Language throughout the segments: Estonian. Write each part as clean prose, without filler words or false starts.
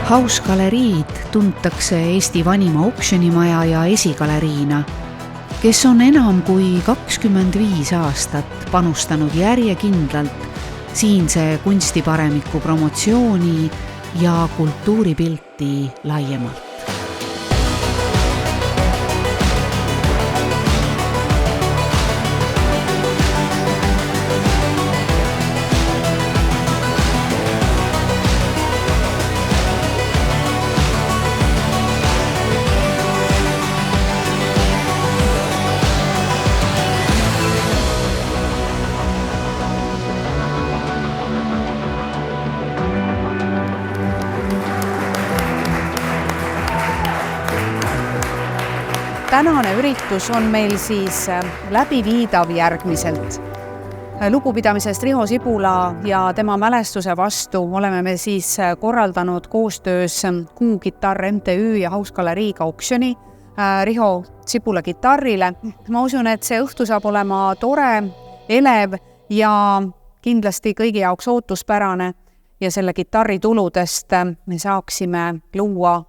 Hausgaleriid tuntakse Eesti vanima oksjonimaja ja esigaleriina, kes on enam kui 25 aastat panustanud järjekindlalt siinse kunstiparemiku promotsiooni ja kultuuripilti laiemalt. Tänane üritus on meil siis läbiviidav järgmiselt. Lugupidamisest Riho Sibula ja tema mälestuse vastu oleme me siis korraldanud koostöös Kuukitarr MTÜ ja Hausgaleriiga oksjoni Riho Sibula kitarrile. Ma usun, et see õhtu saab olema tore, elev ja kindlasti kõigi jaoks ootuspärane ja selle kitarri tuludest me saaksime luua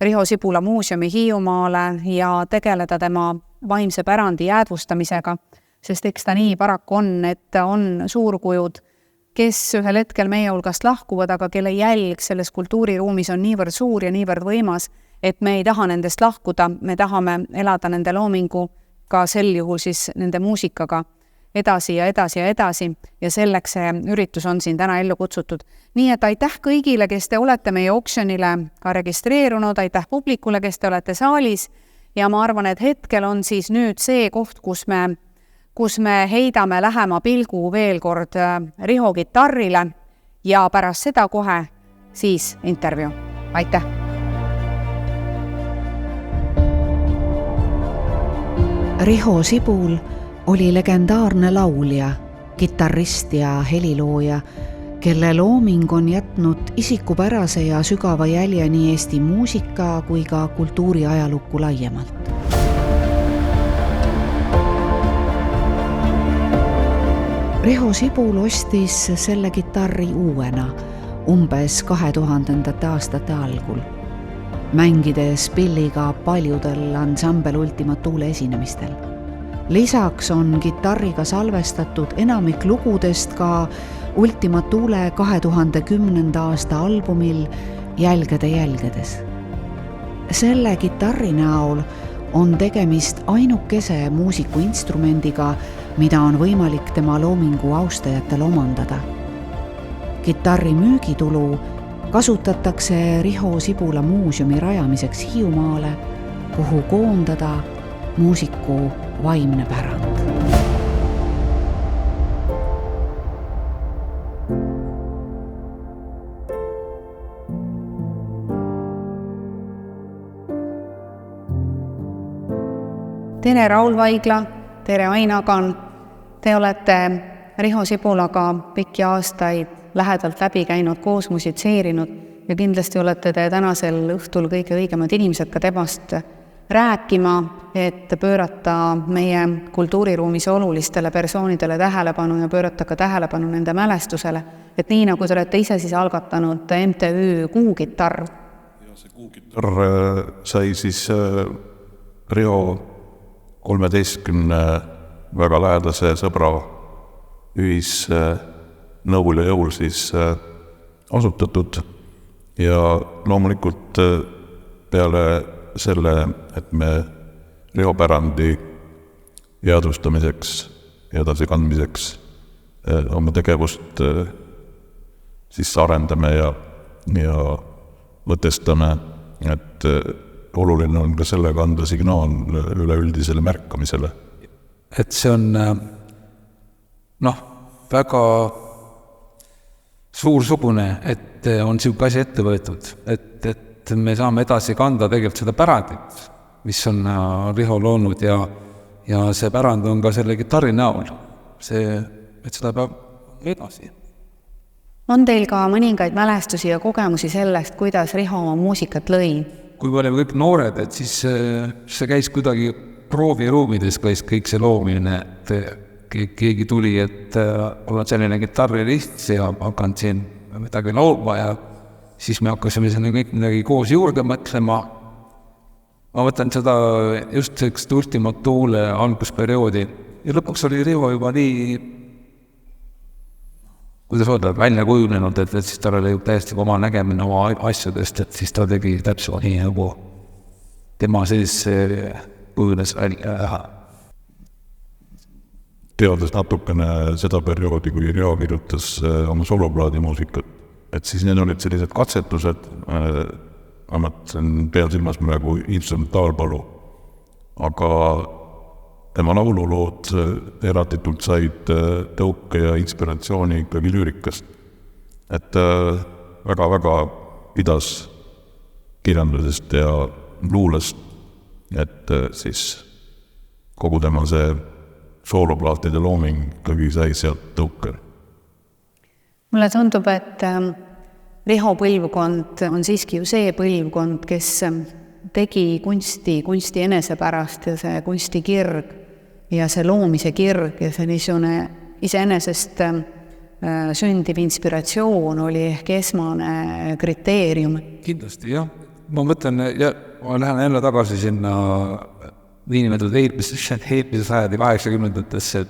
Riho Sibula muuseumi Hiiumaale ja tegeleda tema vaimse pärandi jäädvustamisega, sest eks ta nii paraku on, et on suurkujud, kes ühel hetkel meie hulgast lahkuvad, aga kelle jälg selles kultuuriruumis on niivõrd suur ja niivõrd võimas, et me ei taha nendest lahkuda, me tahame elada nende loominguga, sel juhul siis nende muusikaga edasi ja edasi ja edasi ja selleks see üritus on siin täna ellu kutsutud. Nii et aitäh kõigile, kes te olete meie oksjonile ka registreerunud, aitäh publikule, kes te olete saalis ja ma arvan, et hetkel on siis nüüd see koht, kus me heidame lähema pilgu veel kord Riho kitarrile ja pärast seda kohe siis intervjuu. Aitäh! Riho Sibul oli legendaarne laulja, kitarrist ja helilooja, kelle looming on jätnud isikupärase ja sügava jälje nii Eesti muusika kui ka kultuuriajalukku laiemalt. Riho Sibul ostis selle kitarri uuena, umbes 2000. aastate algul, mängides pilliga paljudel ansambel Ultima Thule esinemistel. Lisaks on kitarriga salvestatud enamik lugudest ka Ultima Thule 2010. aasta albumil Jälgede jälgedes. Selle kitarri näol on tegemist ainukese muusikuinstrumendiga, mida on võimalik tema loomingu austajatel omandada. Kitarri müügitulu kasutatakse Riho Sibula muuseumi rajamiseks Hiiumaale, kuhu koondada muusiku vaimne pärand. Tere Raul Vaigla, tere Ain Agan. Te olete Riho Sibulaga pikki aastaid lähedalt läbi käinud, koos musitseerinud ja kindlasti olete te tänasel õhtul kõige õigemad inimesed ka temast rääkima, et pöörata meie kultuuriruumis olulistele persoonidele tähelepanu ja pöörata ka tähelepanu nende mälestusele. Et nii nagu te olete ise siis algatanud MTÜ Kuukitarr. Ja see Kuukitarr sai siis Riho 13 väga lähedase sõbra ühisnõul ja jõul siis asutatud ja loomulikult peale selle, et me Riho pärandi jäädvustamiseks ja edasikandmiseks oma tegevust siis arendame ja mõtestame, et oluline on ka sellega anda signaal üleüldisele märkamisele. Et see on väga suursugune, et on siuke asi ette võetud, et me saame edasi kanda tegelikult seda pärandit, mis on Riho loonud ja see pärand on ka selle kitarri näol. Et seda peab edasi. On teil ka mõningaid mälestusi ja kogemusi sellest, kuidas Riho oma muusikat lõi? Kui me oleme kõik noored, et siis see käis kuidagi prooviruumides käis kõik see loomine, et keegi tuli, et olen selline kitarrilist ja hakkan siin midagi laulma siis me hakkasime sinna kõik midagi koos juurde mõtlema. Ma võtan seda just sellist Ultima Thule algusperioodi ja lõpuks oli Riho juba nii, kuidas öelda, välja kujunenud, et siis tal oli täiesti oma nägemine oma asjadest, et siis ta tegi täpselt nii nagu tema siis kujunes välja. Teades natukene seda perioodi, kui Riho kirjutas oma soloplaadi muusikat, et siis need olid sellised katsetused, ma mõtlen peal silmas praegu instrumentaalpalu, aga tema laululood eratitult said tõuke ja inspiratsiooni ikkagi lüürikast. Et väga-väga pidas kirjandusest ja luulest, et siis kogu tema see sooloplaatide looming ikkagi sai sealt tõuke. Mulle tundub, et Riho põlvkond on siiski ju see põlvkond, kes tegi kunsti enesepärast ja see kunstikirg ja see loomise kirg ja see niisugune iseenesest sündiv inspiratsioon oli ehk esmane kriteerium. Kindlasti, jah. Ma mõtlen, ja ma lähen jälle tagasi sinna niinimetatud eelmise sajandi 80-ndatesse,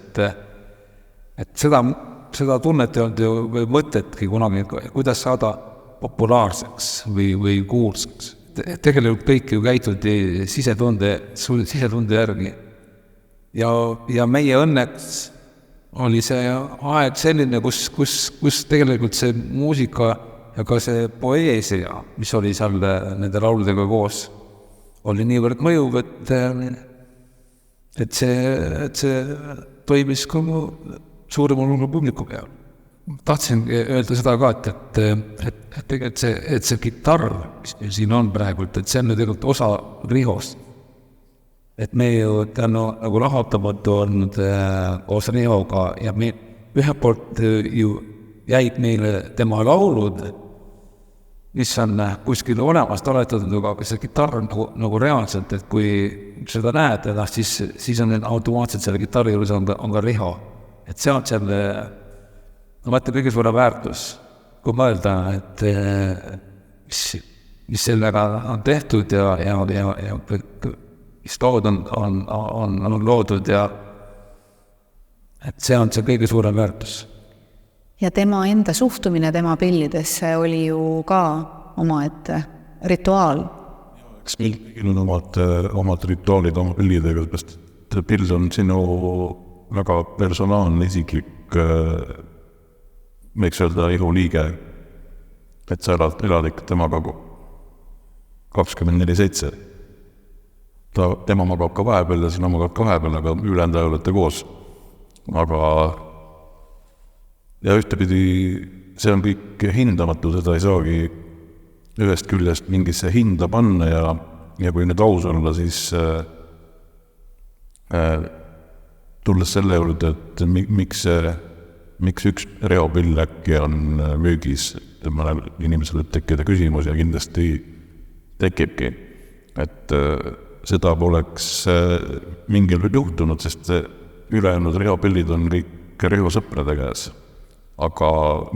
et seda tunnet ei olnud ju mõtetki kunagi, kuidas saada populaarseks või kuulsaks. Tegelikult kõik ju käituti sisetunde järgi. Ja meie õnneks oli see aeg selline, kus tegelikult see muusika ja ka see poeesia, mis oli seal nende lauludega koos, oli niivõrd mõjuv, et see toimis ka suuremal hulgal publiku peal. Tahtsin öelda seda ka, et tegelikult see kitarr, mis meil siin on praegu, et see on tegelikult osa Rihost. Et me ju nagu lahatamatu olnud koos Rihoga ja me ühelt poolt ju jäid meile tema laulud, mis on kuskil olemas taletatud, aga see kitarr nagu reaalselt, et kui seda näed, siis on automaatselt selle kitarri juures on ka Riho. Et see on selle, ma mõtlen kõige suurem väärtus, kui mõelda, et mis sellega on tehtud ja mis lood on loodud ja et see on see kõige suurem väärtus. Ja tema enda suhtumine tema pillidesse oli ju ka omaette rituaal. Eks meil on omad rituaalid oma pillidega, sest pill on sinu väga personaalne, isiklik, võiks öelda ihu liige, et sa elad ikka temaga 24/7. Tema magab ka vahepeal ja sina magab ka vahepeal, aga ülenda olete koos. Aga ja ühtepidi see on kõik hindamatu, seda ei saagi ühest küljest mingisse hinda panna ja kui nüüd aus olla, siis tulles selle juurde, et miks üks Riho pill äkki on müügis, et mõnel inimesel võib tekkida küsimus ja kindlasti tekibki, et seda poleks mingil juhtunud, sest ülejäänud Riho pillid on kõik Riho sõprade käes. Aga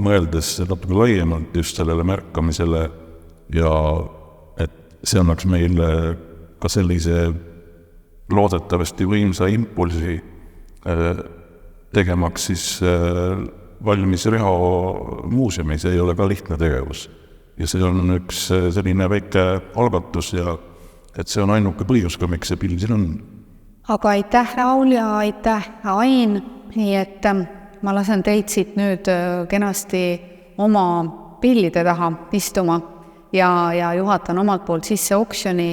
mõeldes natuke laiemalt just sellele märkamisele ja et see annaks meile ka sellise loodetavasti võimsa impulsi tegemaks siis valmis Riho muuseumi, see ei ole ka lihtne tegevus. Ja see on üks selline väike algatus ja et see on ainuke põhjus, ka miks see pill siin on. Aga aitäh, Raul, ja aitäh, Ain, nii et ma lasen teid siit nüüd kenasti oma pillide taha istuma ja juhatan omalt poolt sisse oksjoni,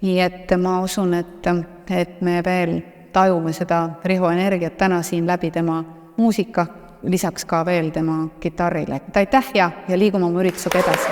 nii et ma usun, et me veel tajume seda Riho energiat täna siin läbi tema muusika, lisaks ka veel tema kitarrile. Aitäh ja liigume oma üritusega edasi.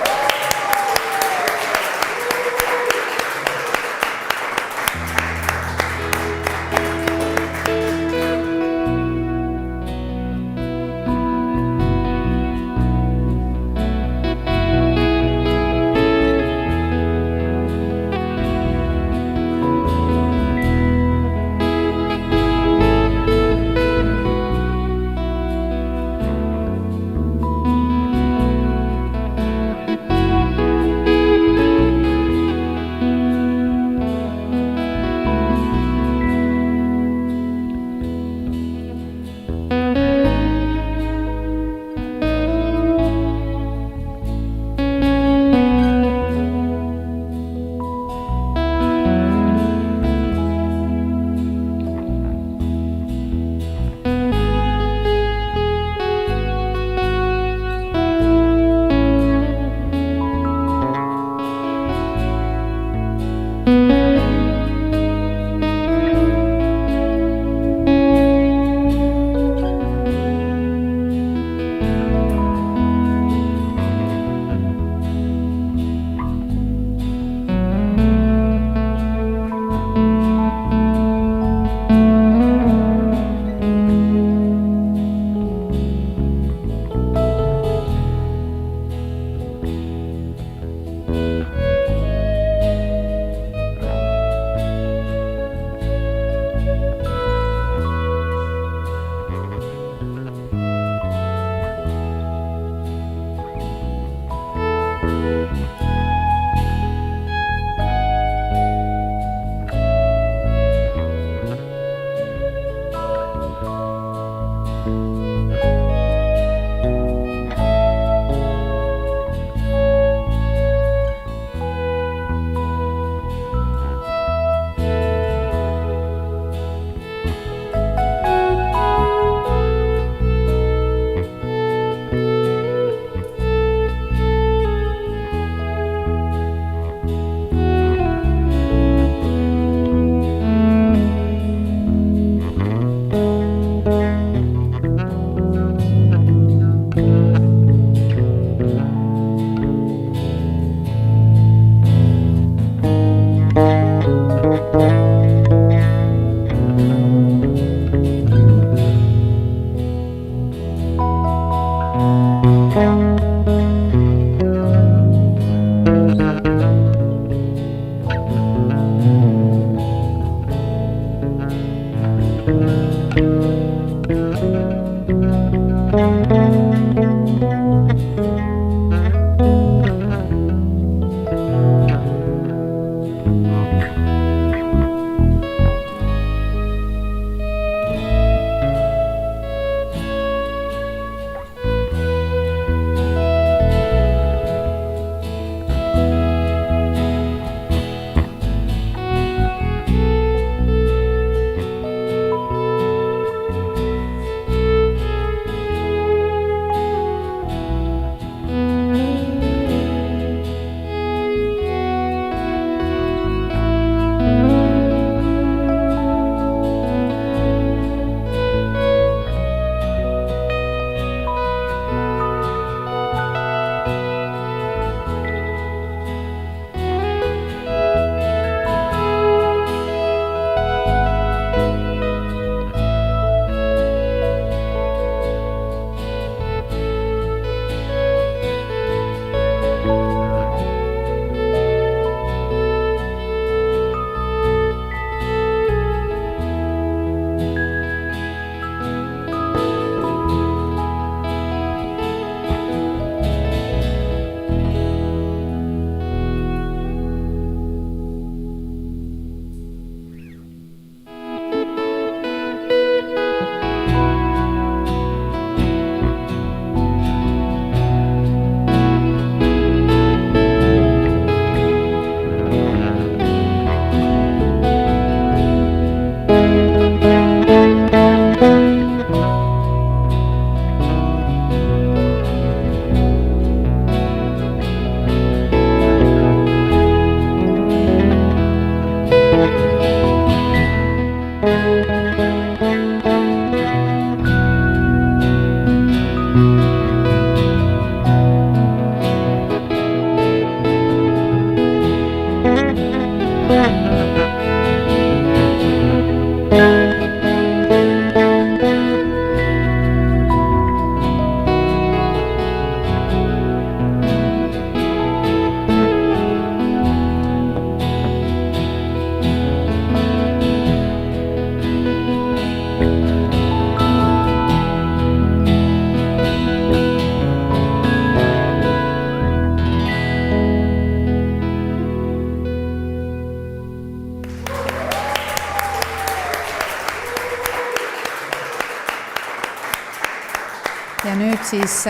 siis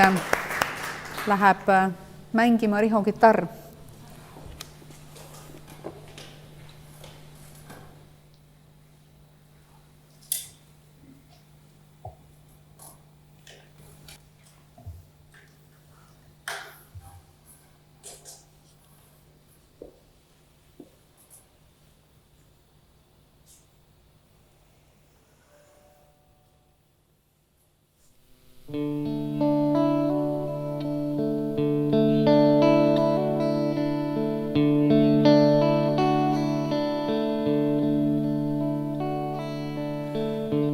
läheb mängima Riho kitarr.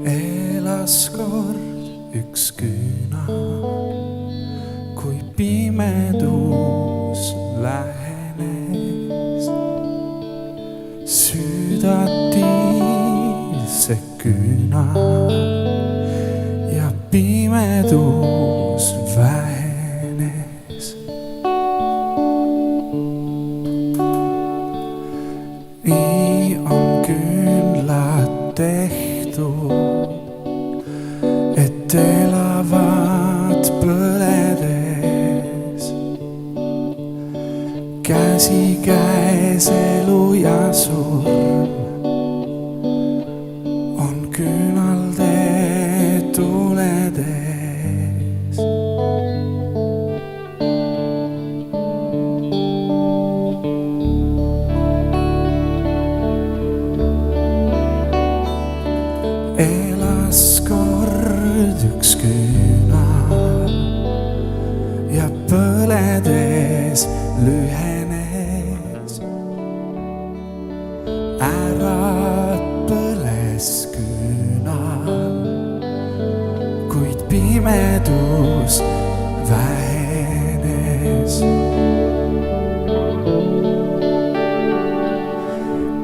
Elas kord üks küünal, kui pimedus lähenes, süüdati see küünal ja pimedus vähenes. Nii on küünlad tehtud, et elavad põledes, käsikäes elu ja surm on küünalde tuledes. Elas kord üks küünal ja põledes lühenes. Ära põles küünal, kuid pimedus vähenes.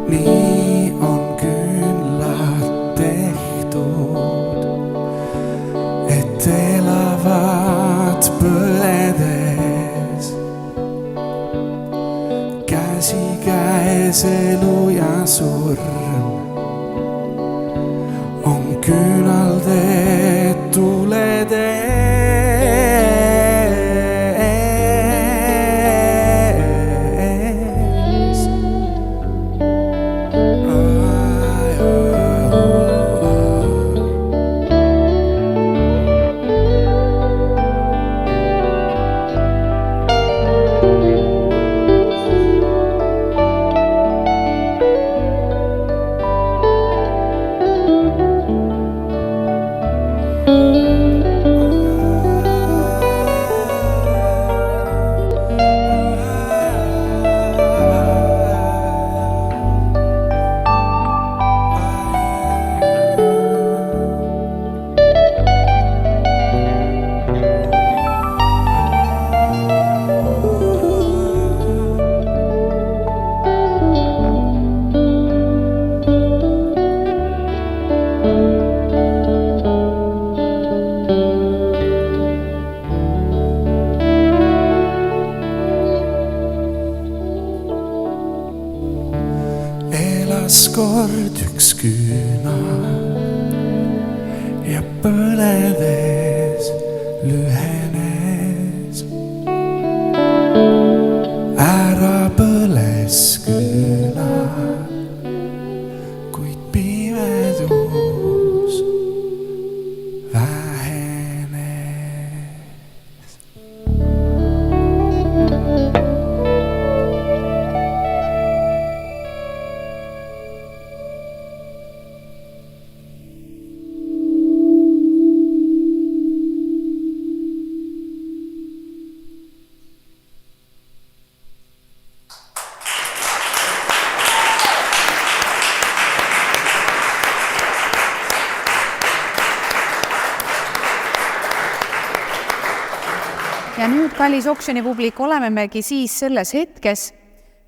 Nii on küünlad tehtud, et elavad põledes, käsikäes elu ja surm on küünalde tuledes. Elas kord üks küünal ja põledes lühenes. Ära põles küünal, kuid pimedus vähenes. Ja nüüd, kallis oksjonipublik, olemegi siis selles hetkes,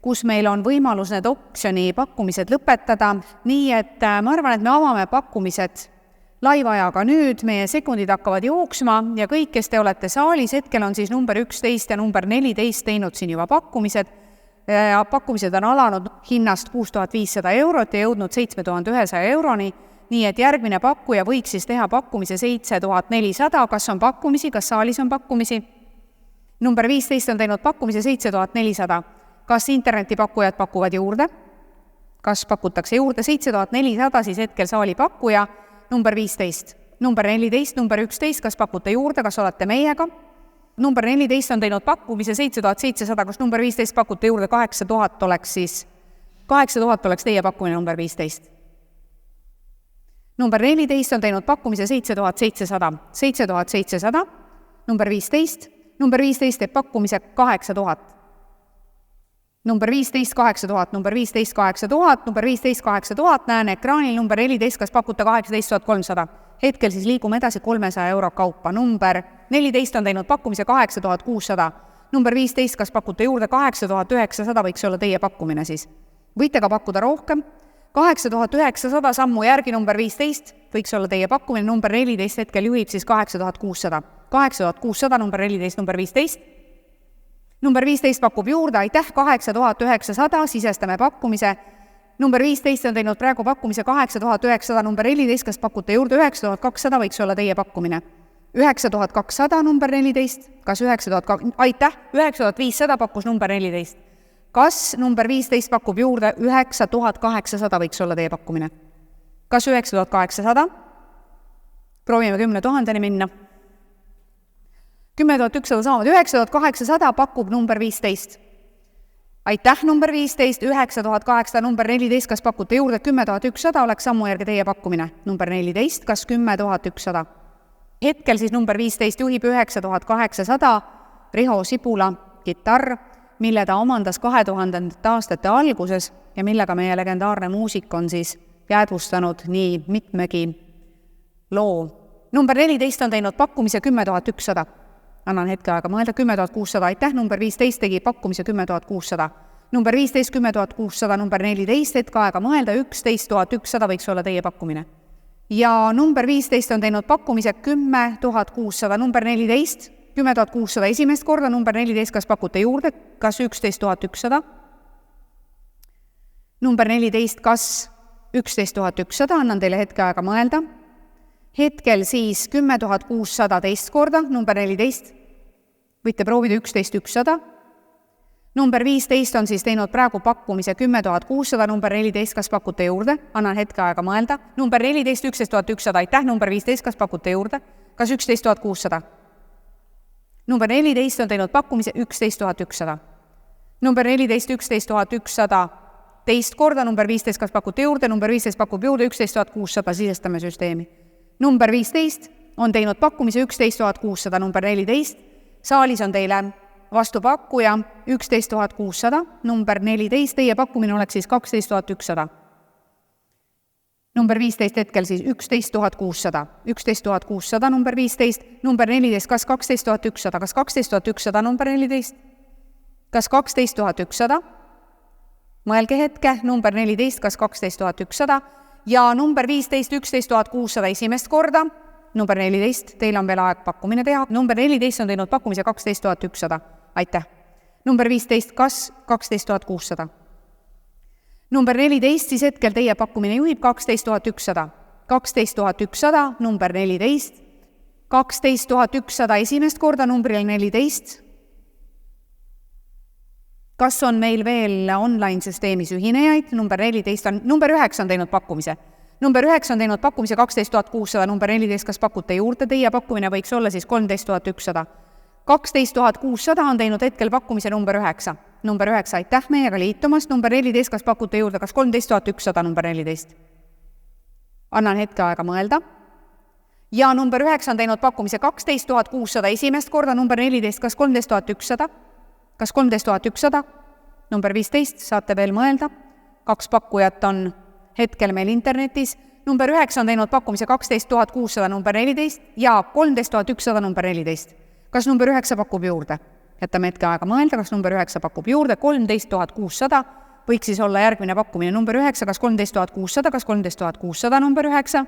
kus meil on võimalus need oksjoni pakkumised lõpetada, nii et ma arvan, et me avame pakkumised laivajaga nüüd, meie sekundid hakkavad jooksma ja kõik, kes te olete saalis, hetkel on siis number 11 ja number 14 teinud siin juba pakkumised. Pakkumised on alanud hinnast 6500 € ja jõudnud 7100 €. nii et järgmine pakkuja võiks siis teha pakkumise 7400, kas on pakkumisi, kas saalis on pakkumisi? Number 15 on teinud pakkumise 7400, kas internetipakkujad pakuvad juurde? Kas pakutakse juurde 7400, siis hetkel saali pakkuja, number 15. Number 14, number 11, kas pakute juurde, kas olete meiega? Number 14 on teinud pakkumise 7700, kas number 15 pakute juurde 8000 oleks siis, 8000 oleks teie pakkumine number 15. Number 14 on teinud pakkumise 7700, 7700, number 15, number 15 teeb pakkumise 8000. Number 15, 8000, number 15, 8000, number 15, 8000, näen ekraanil, number 14, kas pakute 18300. Hetkel siis liigume edasi 300 euro kaupa. Number 14 on teinud pakkumise 8600. Number 15, kas pakute juurde 8900, võiks olla teie pakkumine siis. Võite ka pakkuda rohkem. 8900 sammu järgi number 15 võiks olla teie pakkumine. Number 14 hetkel juhib siis 8600. 8600, number 14, number 15. Number 15 pakub juurde, aitäh, 8900, sisestame pakkumise. Number 15 on teinud praegu pakkumise 8900, number 14, kas pakute juurde 9200, võiks olla teie pakkumine. 9200, number 14, kas 9200, aitäh, 9500 pakkus number 14. Kas number 15 pakub juurde 9800, võiks olla teie pakkumine. Kas 9800? Proovime 10 000 minna. 10 100 saamad, 9800 pakub number 15. Aitäh, number 15, 9800, number 14, kas pakute juurde 10 100, oleks sammu järgi teie pakkumine. Number 14, kas 10 100? Hetkel siis number 15 juhib 9800, Riho Sibula kitarr, mille ta omandas 2000. aastate alguses ja millega meie legendaarne muusik on siis jäädvustanud nii mitmegi loo. Number 14 on teinud pakkumise 10 100. Annan hetke aega mõelda, 10 600, aitäh, number 15 tegi pakkumise 10 600. Number 15, 10 600, number 14, hetke aega mõelda, 11 100 võiks olla teie pakkumine. Ja number 15 on teinud pakkumise 10 600, number 14, 10 600 esimest korda, number 14, kas pakute juurde, kas 11 100? Number 14, kas 11 100, annan teile hetke aega mõelda. Hetkel siis 10 600 teist korda, number 14, võite proovida 11 100. Number 15 on siis teinud praegu pakkumise 10 600, number 14, kas pakute juurde, annan hetke aega mõelda. Number 14, 11 100, aitäh, number 15, kas pakute juurde, kas 11 600? Number 14 on teinud pakkumise 11 100. Number 14, 11 100 teist korda, number 15, kas pakute juurde, number 15 pakub juurde 11 600, sisestame süsteemi. Number 15 on teinud pakkumise 11 600, number 14, saalis on teile vastupakkuja 11 600, number 14, teie pakkumine oleks siis 12 100. Number 15 hetkel siis 11 600, 11 600, number 15, number 14, kas 12 100, kas 12 100, number 14, kas 12 100, mõelge hetke, number 14, kas 12 100, ja number 15, 11 600 esimest korda, number 14, teil on veel aeg pakkumine teha, number 14 on teinud pakkumise 12 100, aitäh. Number 15, kas 12 600? Number 14, siis hetkel teie pakkumine juhib 12 100, 12 100, number 14, 12 100 esimest korda, numbril 14. Kas on meil veel online-süsteemis ühinejaid? Number 14 on, number 9 on teinud pakkumise. Number 9 on teinud pakkumise 12 600, number 14, kas pakute juurde? Teie pakkumine võiks olla siis 13 100. 12 600 on teinud hetkel pakkumise number 9. Number 9, aitäh meiega liitumast. Number 14, kas pakute juurde? Kas 13 100, number 14? Annan hetke aega mõelda. Ja number 9 on teinud pakkumise 12 600 esimest korda, number 14, kas 13 100? Kas 13 100? Number 15, saate veel mõelda. 2 pakkujat on hetkel meil internetis. Number 9 on teinud pakkumise 12 600, number 14 ja 13 100, number 14. Kas number 9 pakub juurde? Jätame hetke aega mõelda, kas number 9 pakub juurde. 13 600 võiks siis olla järgmine pakkumine. Number 9, kas 13 600, kas 13 600, number 9?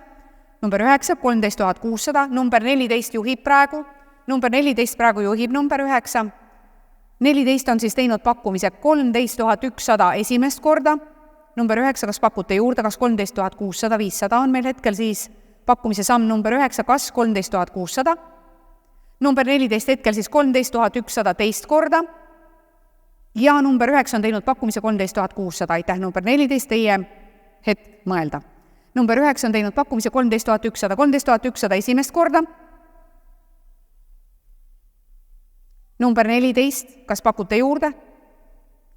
Number 9, 13 600, number 14 juhib praegu. Number 14 praegu juhib number 9. 14 on siis teinud pakkumise 13 100 esimest korda, number 9, kas pakute juurde, kas 13 600, 500 on meil hetkel siis pakkumise samm number 9, kas 13 600, number 14 hetkel siis 13 100 teist korda ja number 9 on teinud pakkumise 13 600, aitäh, number 14, teie hetk mõelda. Number 9 on teinud pakkumise 13 100, 13 100 esimest korda. Number 14, kas pakute juurde?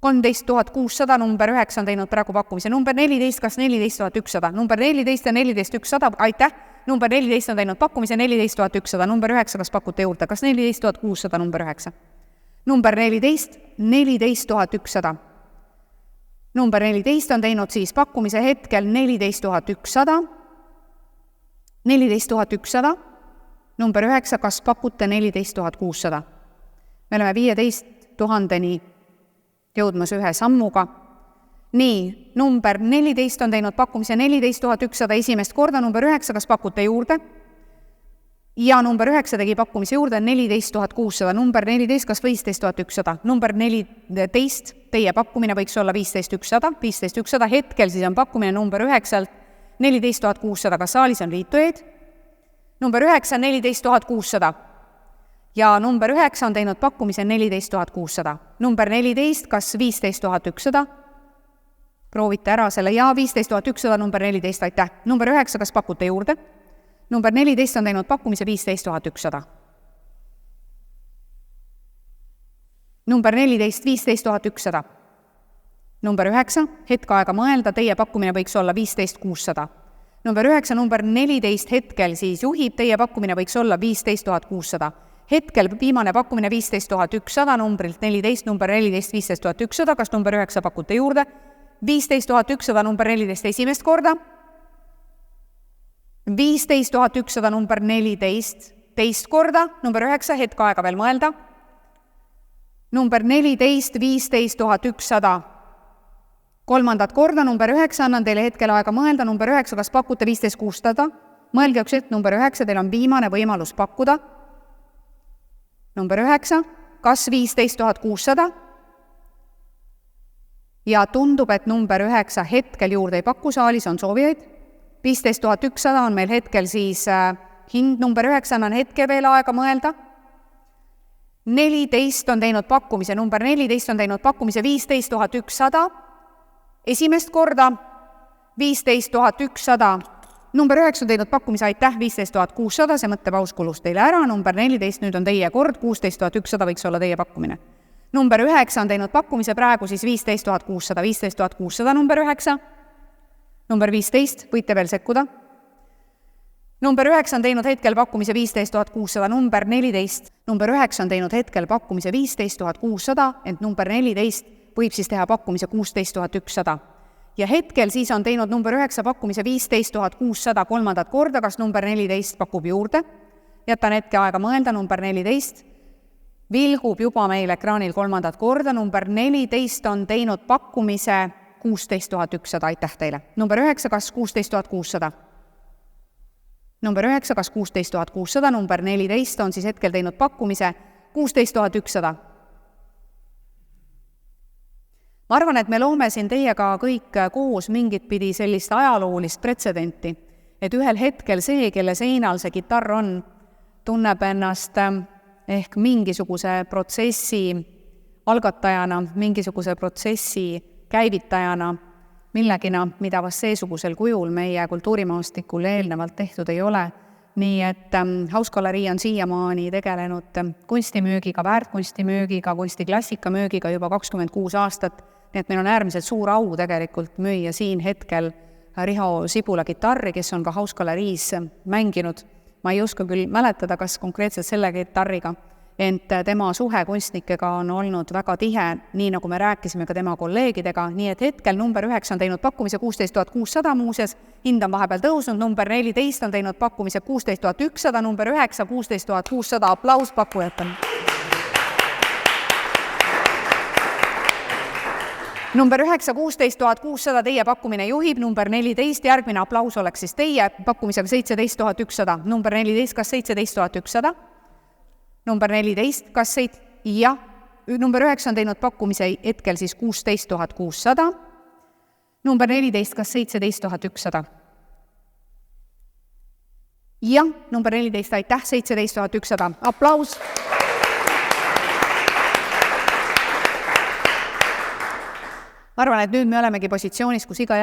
13 600, number 9 on teinud praegu pakkumise. Number 14, kas 14 100? Number 14 ja 14 100, aitäh. Number 14 on teinud pakkumise 14 100, number 9, kas pakute juurde? Kas 14 600, number 9? Number 14, 14 100. Number 14 on teinud siis pakkumise hetkel 14 100. 14 100. Number 9, kas pakute 14 600? Me oleme 15 000-ni jõudmas ühe sammuga. Nii, number 14 on teinud pakkumise 14 100 esimest korda, number 9, kas pakute juurde? Ja number 9 tegi pakkumise juurde 14 600, number 14, kas 15 100? Number 14, teie pakkumine võiks olla 15 100, 15 100, hetkel siis on pakkumine number 9 14 600, kas saalis on liitujaid? Number 9, 14 600. Ja number 9 on teinud pakkumise 14 600. Number 14, kas 15 100? Proovite ära selle ja 15 100, number 14, aitäh. Number 9, kas pakute juurde? Number 14 on teinud pakkumise 15 100. Number 14, 15 100. Number 9, hetk aega mõelda, teie pakkumine võiks olla 15 600. Number 9, number 14 hetkel siis juhib, teie pakkumine võiks olla 15 600. Hetkel viimane pakkumine 15 100, numbrilt 14, number 14, 15 100, kas number 9 pakute juurde? 15 100, number 14 esimest korda. 15 100, number 14 teist korda, number 9, hetk aega veel mõelda. Number 14, 15 100. Kolmandat korda, number 9, annan teile hetkel aega mõelda, number 9, kas pakute 15 600? Mõelge üks hetk, number 9, teil on viimane võimalus pakkuda. Number 9, kas 15 600? Ja tundub, et number 9 hetkel juurde ei paku, saalis on soovijaid. 15 100 on meil hetkel siis hind, number 9 on hetke veel aega mõelda. 14 on teinud pakkumise, number 14 on teinud pakkumise 15 100. Esimest korda 15 100. Number 9 on teinud pakkumise, aitäh, 15 600, see mõttepaus kulus teile ära. Number 14, nüüd on teie kord, 16 100 võiks olla teie pakkumine. Number 9 on teinud pakkumise praegu siis 15 600, 15 600, number 9. Number 15, võite veel sekkuda. Number 9 on teinud hetkel pakkumise 15 600, number 14. Number 9 on teinud hetkel pakkumise 15 600, ent number 14 võib siis teha pakkumise 16 100. Ja hetkel siis on teinud number 9 pakkumise 15 600 kolmandat korda, kas number 14 pakub juurde. Jätan hetke aega mõelda, number 14 vilgub juba meil ekraanil kolmandat korda, number 14 on teinud pakkumise 16 100, aitäh teile. Number 9, kas 16 600? Number 9, kas 16 600, number 14 on siis hetkel teinud pakkumise 16 100. Ma arvan, et me loome siin teiega kõik koos mingit pidi sellist ajaloolist pretsedenti, et ühel hetkel see, kelle seinal see kitarr on, tunneb ennast ehk mingisuguse protsessi algatajana, mingisuguse protsessi käivitajana, millegina, mida vast seesugusel kujul meie kultuurimaastikul eelnevalt tehtud ei ole. Nii et Hausgalerii on siiamaani tegelenud kunstimüügiga, väärtkunstimüügiga, kunstiklassika müügiga juba 26 aastat. Nii et meil on äärmiselt suur au tegelikult müüa siin hetkel Riho Sibula kitarri, kes on ka Hausgaleriis mänginud. Ma ei oska küll mäletada, kas konkreetselt selle kitarriga, ent tema suhe kunstnikega on olnud väga tihe, nii nagu me rääkisime ka tema kolleegidega. Nii et hetkel number 9 on teinud pakkumise 16 600 muuses, hind on vahepeal tõusnud, number 14 on teinud pakkumise 16 100, number 9 16 600, aplaus pakkujatele. Number 9, 16 600, teie pakkumine juhib, number 14, järgmine aplaus oleks siis teie pakkumisega 17 100, number 14, kas 17 100? Number 14, kas number 9 on teinud pakkumise hetkel siis 16 600. number 14, kas 17 100? Jah, number 14, aitäh, 17 100. Aplaus! Ma arvan, et nüüd me olemegi positsioonis, kus iga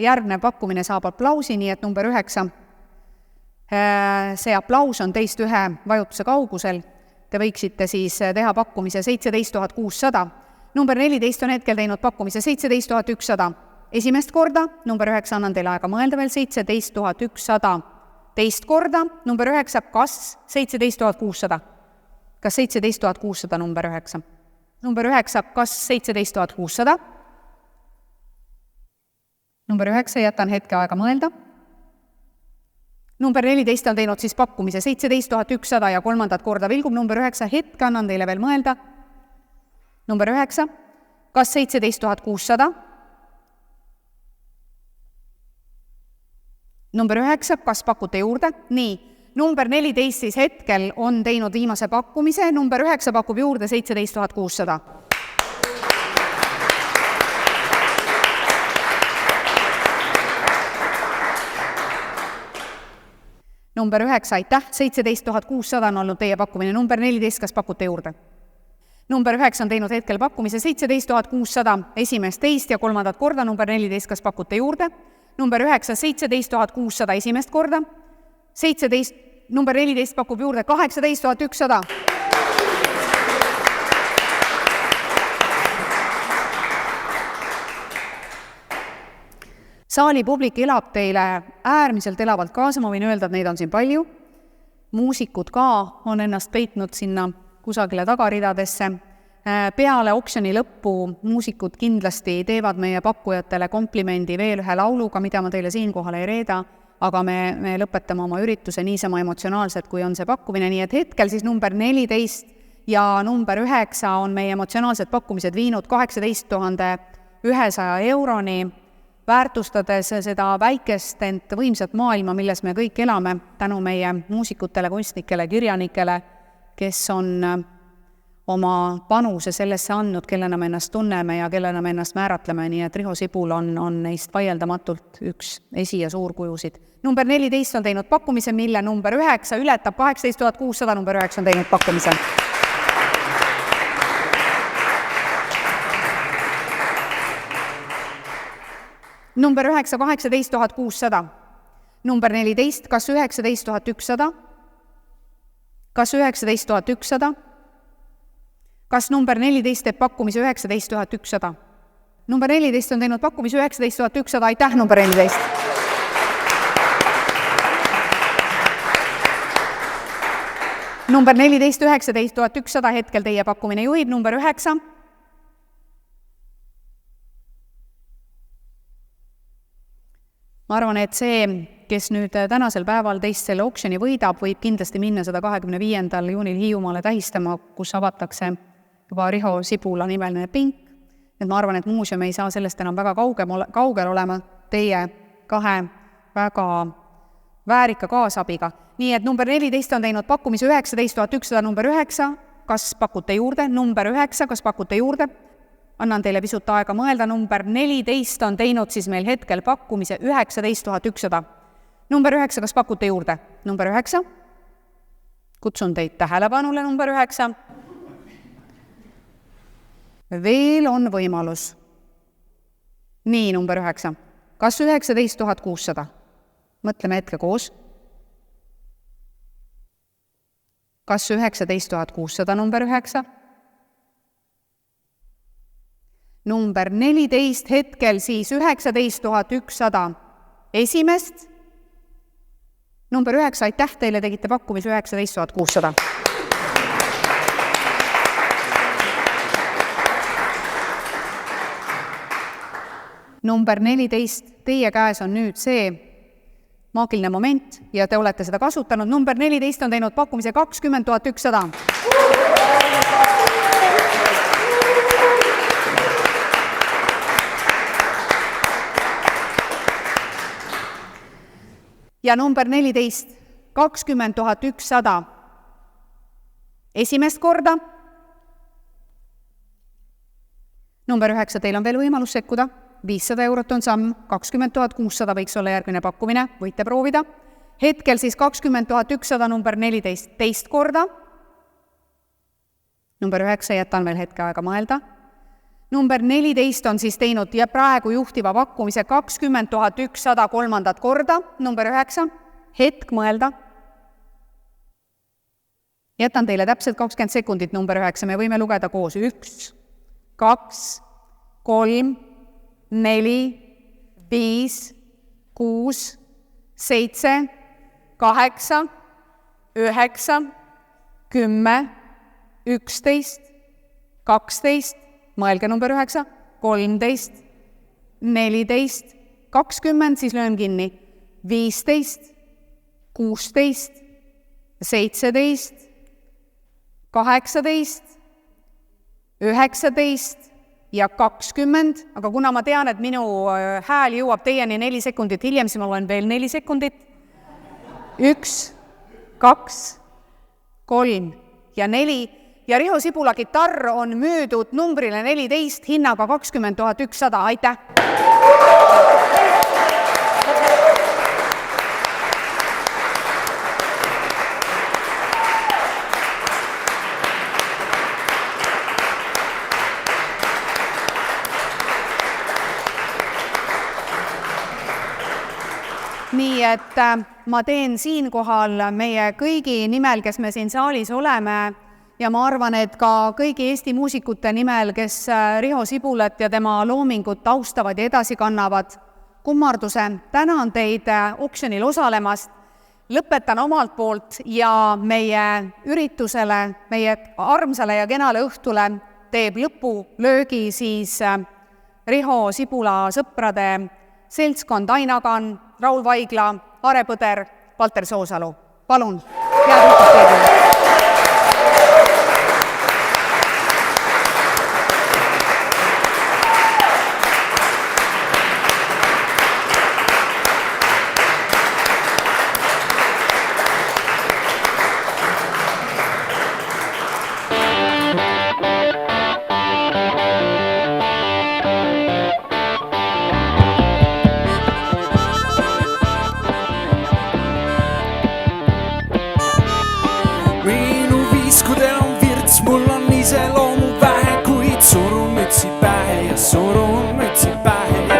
järgnev pakkumine saab aplausi, nii et number 9. See aplaus on teist ühe vajutuse kaugusel. Te võiksite siis teha pakkumise 17 600. Number 14 on hetkel teinud pakkumise 17 100. Esimest korda, number 9 annan teile aega mõelda veel 17 100. Teist korda, number 9, kas 17 600? Kas 17 600 number 9? Number 9, kas 17 600? Number 9, jätan hetke aega mõelda. Number 14 on teinud siis pakkumise 17 100 ja kolmandat korda vilgub number 9. Hetke annan teile veel mõelda. Number 9, kas 17 600? Number 9, kas pakute juurde? Nii, number 14 siis hetkel on teinud viimase pakkumise, number 9 pakub juurde 17 600. Number 9, aitäh, 17 600 on olnud teie pakkumine. Number 14, kas pakute juurde? Number 9 on teinud hetkel pakkumise 17 600, esimest, teist ja kolmandat korda. Number 14, kas pakute juurde? Number 9, 17 600 esimest korda. 17, number 14 pakub juurde 18 100. Saali publik elab teile äärmiselt elavalt kaasa, ma võin öelda, et neid on siin palju. Muusikud ka on ennast peitnud sinna kusagile tagaridadesse. Peale oksjoni lõppu muusikud kindlasti teevad meie pakkujatele komplimendi veel ühe lauluga, mida ma teile siinkohal ei reeda, aga me lõpetame oma ürituse niisama emotsionaalselt, kui on see pakkumine. Nii et hetkel siis number 14 ja number 9 on meie emotsionaalsed pakkumised viinud 18 100 euroni, väärtustades seda väikest, ent võimsat maailma, milles me kõik elame, tänu meie muusikutele, kunstnikele, kirjanikele, kes on oma panuse sellesse andnud, kellena me ennast tunneme ja kellena me ennast määratleme, nii et Riho Sibul on neist vaieldamatult üks esi- ja suurkujusid. Number 14 on teinud pakkumise, mille number 9 ületab 18 600, number 9 on teinud pakkumise. Number 9, 18 600. Number 14, kas 19 100? Kas 19 100? Kas number 14 teeb pakkumise 19 100? Number 14 on teinud pakkumise 19 100, aitäh number 14. Number 14, 19 100, hetkel teie pakkumine juhib, number 9. Ma arvan, et see, kes nüüd tänasel päeval teist selle oksjoni võidab, võib kindlasti minna seda 25. juunil Hiiumaale tähistama, kus avatakse juba Riho Sibula nimeline pink. Et ma arvan, et muuseum ei saa sellest enam väga kaugel olema teie kahe väga väärika kaasabiga. Nii et number 14 on teinud pakkumise 19 100, number 9, kas pakute juurde? Number 9, kas pakute juurde? Annan teile pisut aega mõelda, number 14 on teinud siis meil hetkel pakkumise 19 100. Number 9, kas pakute juurde? Number 9. Kutsun teid tähelepanule, number 9. Veel on võimalus. Nii, number 9. Kas 19 600? Mõtleme hetke koos. Kas 19 600 number 9? Number 14 hetkel siis 19 100 esimest. Number 9, aitäh teile, tegite pakkumise 19 600. Number 14, teie käes on nüüd see maagiline moment ja te olete seda kasutanud. Number 14 on teinud pakkumise 20 100. Ja number 14, 20 100 esimest korda. Number 9, teil on veel võimalus sekkuda. 500 eurot on samm, 20 600 võiks olla järgmine pakkumine, võite proovida. Hetkel siis 20 100 number 14 teist korda. Number 9 jätan veel hetke aega mõelda. Number 14 on siis teinud ja praegu juhtiva pakkumise 20 100 kolmandat korda. Number 9, hetk mõelda. Jätan teile täpselt 20 sekundit number 9, me võime lugeda koos 1, 2, 3, 4, 5, 6, 7, 8, 9, 10, 11, 12, mõelge number 9, 13, 14, 20, siis löön kinni, 15, 16, 17, 18, 19 ja 20, aga kuna ma tean, et minu hääl jõuab teieni 4 sekundit hiljem, siis ma loen veel 4 sekundit. 1, 2, 3 ja 4 ja Riho Sibula kitarr on müüdud numbrile 14 hinnaga 20 100. Aitäh! Nii et ma teen siinkohal meie kõigi nimel, kes me siin saalis oleme, ja ma arvan, et ka kõigi Eesti muusikute nimel, kes Riho Sibulat ja tema loomingut austavad ja edasi kannavad, kummarduse. Tänan teid oksjonil osalemast. Lõpetan omalt poolt ja meie üritusele, meie armsale ja kenale õhtule teeb lõpulöögi siis Riho Sibula sõprade seltskond Ainagan, Raul Vaigla, Are Põder, Valter Soosalu. Palun, head õhtut teile! Mul on iseloomu vähe, kuid surun mütsi pähe ja surun mütsi pähe.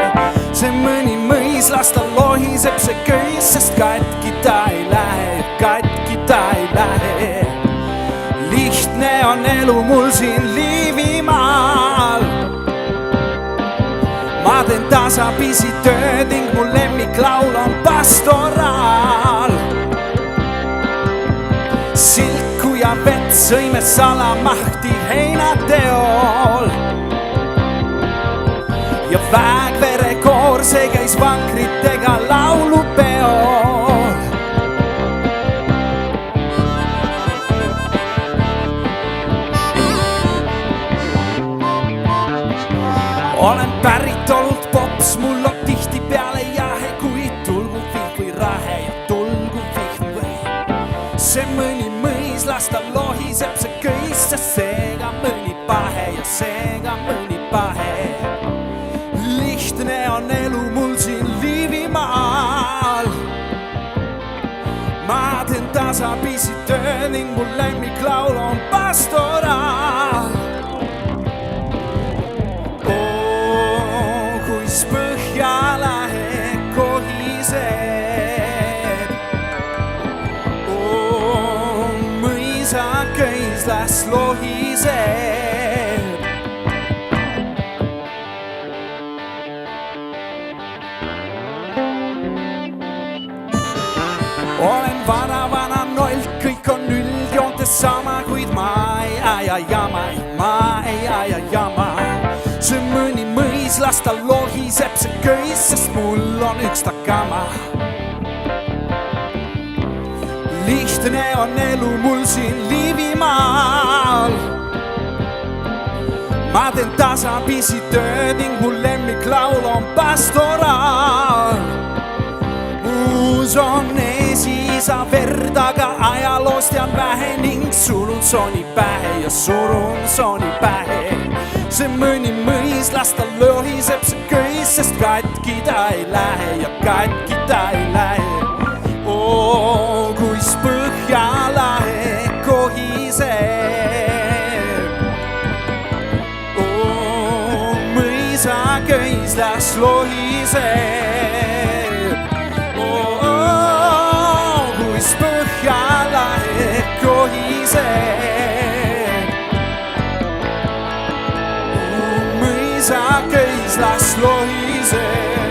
See mõni mõis, las ta lohiseb see köis, sest katki ta ei lähe, katki ta ei lähe. Lihtne on elu mul siin Liivimaal. Ma teen tasapisi tööd ning mul lemmiklaul on pastoraal. Silku ja vett sõime salamahti heinateol. Ja Vägvere-koor, see käis vankritega laulupeol. Olen päritolult pops, mul on tihti peale jahe, kuid tulgu vihm või rahe ja tulgu vihm või. See mõni mõis, las ta lohiseb see köis, sest seega mõni pahe ja seega mõni pahe. Lihtne on elu mul siin Liivimaal. Ma teen tasapisi töö ning mul lemmiklaul on pastoraal. Kuis Põhjalahe kohiseb. Köis las lohiseb. Olen vana noll, kõik on üldjoontes sama, kuid ma ei aja jama, ma ei aja jama. See mõni mõis, las ta lohiseb see köis, sest mul on üks takama. Lihtne on elu mul siin Liivimaal. Ma teen tasapisi tööd ning mul lemmiklaul on pastoraal. Muus on eesisa verd, aga ajaloost jään vähe ning sulun sooni pähe ja surun sooni pähe. See mõni mõis mõis, las ta lohiseb see köis, sest katki ta ei lähe ja katki ta ei lähe. Oo, kuis Põhjalahe kohiseb. Oo, mõisa köis, las lohiseb. Oo, kuis Põhjalahe kohiseb. Oo, mõisa köis, las lohiseb.